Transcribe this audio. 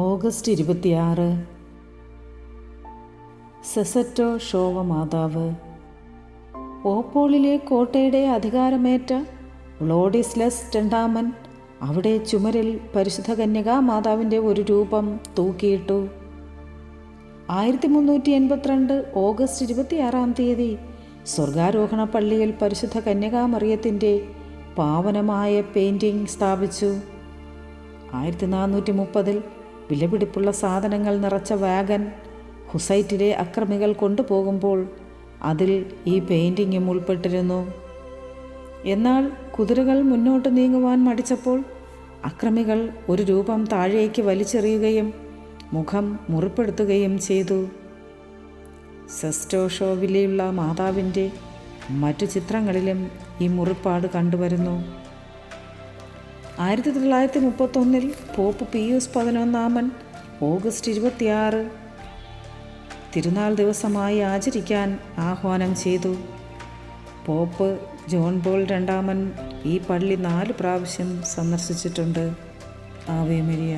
August 26 സെസറ്റോ Showa മാതാവ്. ഓപ്പോളിലെ കോട്ടയുടെ അധികാരമേറ്റ വ്ളോഡിസ്ലസ് രണ്ടാമൻ അവിടെ ചുമരിൽ പരിശുദ്ധ കന്യകാ മാതാവിൻ്റെ ഒരു രൂപം തൂക്കിയിട്ടു. 1382 ഓഗസ്റ്റ് 26 സ്വർഗാരോഹണ പള്ളിയിൽ പരിശുദ്ധ കന്യകാ മറിയത്തിൻ്റെ പാവനമായ പെയിൻറ്റിംഗ് സ്ഥാപിച്ചു. 1430 വിലപിടിപ്പുള്ള സാധനങ്ങൾ നിറച്ച വാഗൻ ഹുസൈറ്റിലെ അക്രമികൾ കൊണ്ടുപോകുമ്പോൾ അതിൽ ഈ പെയിൻറ്റിങ്ങും ഉൾപ്പെട്ടിരുന്നു. എന്നാൽ കുതിരകൾ മുന്നോട്ട് നീങ്ങുവാൻ മടിച്ചപ്പോൾ അക്രമികൾ ഒരു രൂപം താഴേക്ക് വലിച്ചെറിയുകയും മുഖം മുറിപ്പെടുത്തുകയും ചെയ്തു. സെസ്റ്റോ ഷോവിലുള്ള മാതാവിൻ്റെ മറ്റു ചിത്രങ്ങളിലും ഈ മുറിപ്പാട് കണ്ടുവരുന്നു. 1931 പോപ്പ് പിയൂസ് 11 ഓഗസ്റ്റ് 26 തിരുനാൾ ദിവസമായി ആചരിക്കാൻ ആഹ്വാനം ചെയ്തു. പോപ്പ് ജോൺ പോൾ രണ്ടാമൻ ഈ പള്ളി 4 പ്രാവശ്യം സന്ദർശിച്ചിട്ടുണ്ട്. Ave Maria.